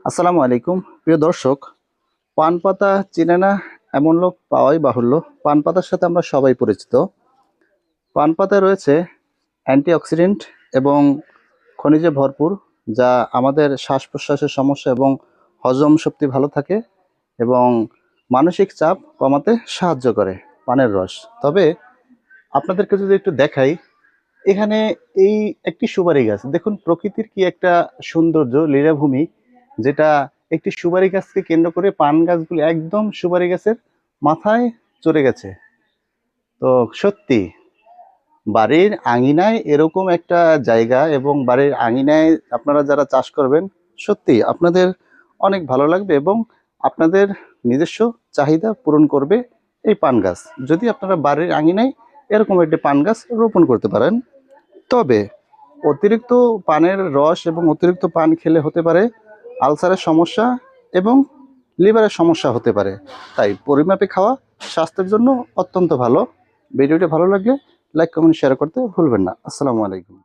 আসসালামু আলাইকুম প্রিয় দর্শক। পান পাতা চিনে না এমন লোক পাওয়াই বাহুল্য। পান পাতার সাথে আমরা সবাই পরিচিত। পান পাতায় রয়েছে অ্যান্টিঅক্সিডেন্ট এবং খনিজে ভরপুর, যা আমাদের শ্বাস প্রশ্বাসের সমস্যা এবং হজম শক্তি ভালো থাকে এবং মানসিক চাপ কমাতে সাহায্য করে পানের রস। তবে আপনাদেরকে যদি একটু দেখাই, এখানে এই একটি সুপারি গাছ দেখুন, প্রকৃতির কি একটা সৌন্দর্য, লীলাভূমি, যেটা একটি সুপারি গাছকে কেন্দ্র করে পান গাছগুলো একদম সুপারি গাছের মাথায় চড়ে গেছে। তো সত্যি বাড়ির আঙিনায় এরকম একটা জায়গা এবং বাড়ির আঙিনায় আপনারা যারা চাষ করবেন, সত্যি আপনাদের অনেক ভালো লাগবে এবং আপনাদের নিজস্ব চাহিদা পূরণ করবে এই পান গাছ, যদি আপনারা বাড়ির আঙিনায় এরকম একটি পান গাছ রোপণ করতে পারেন। তবে অতিরিক্ত পানের রস এবং অতিরিক্ত পান খেলে হতে পারে আলসারের সমস্যা এবং লিভারের সমস্যা হতে পারে। তাই পরিমাপে খাওয়া স্বাস্থ্যের জন্য অত্যন্ত ভালো। ভিডিওটি ভালো লাগলে লাইক কমেন্ট শেয়ার করতে ভুলবেন না। আসসালামু আলাইকুম।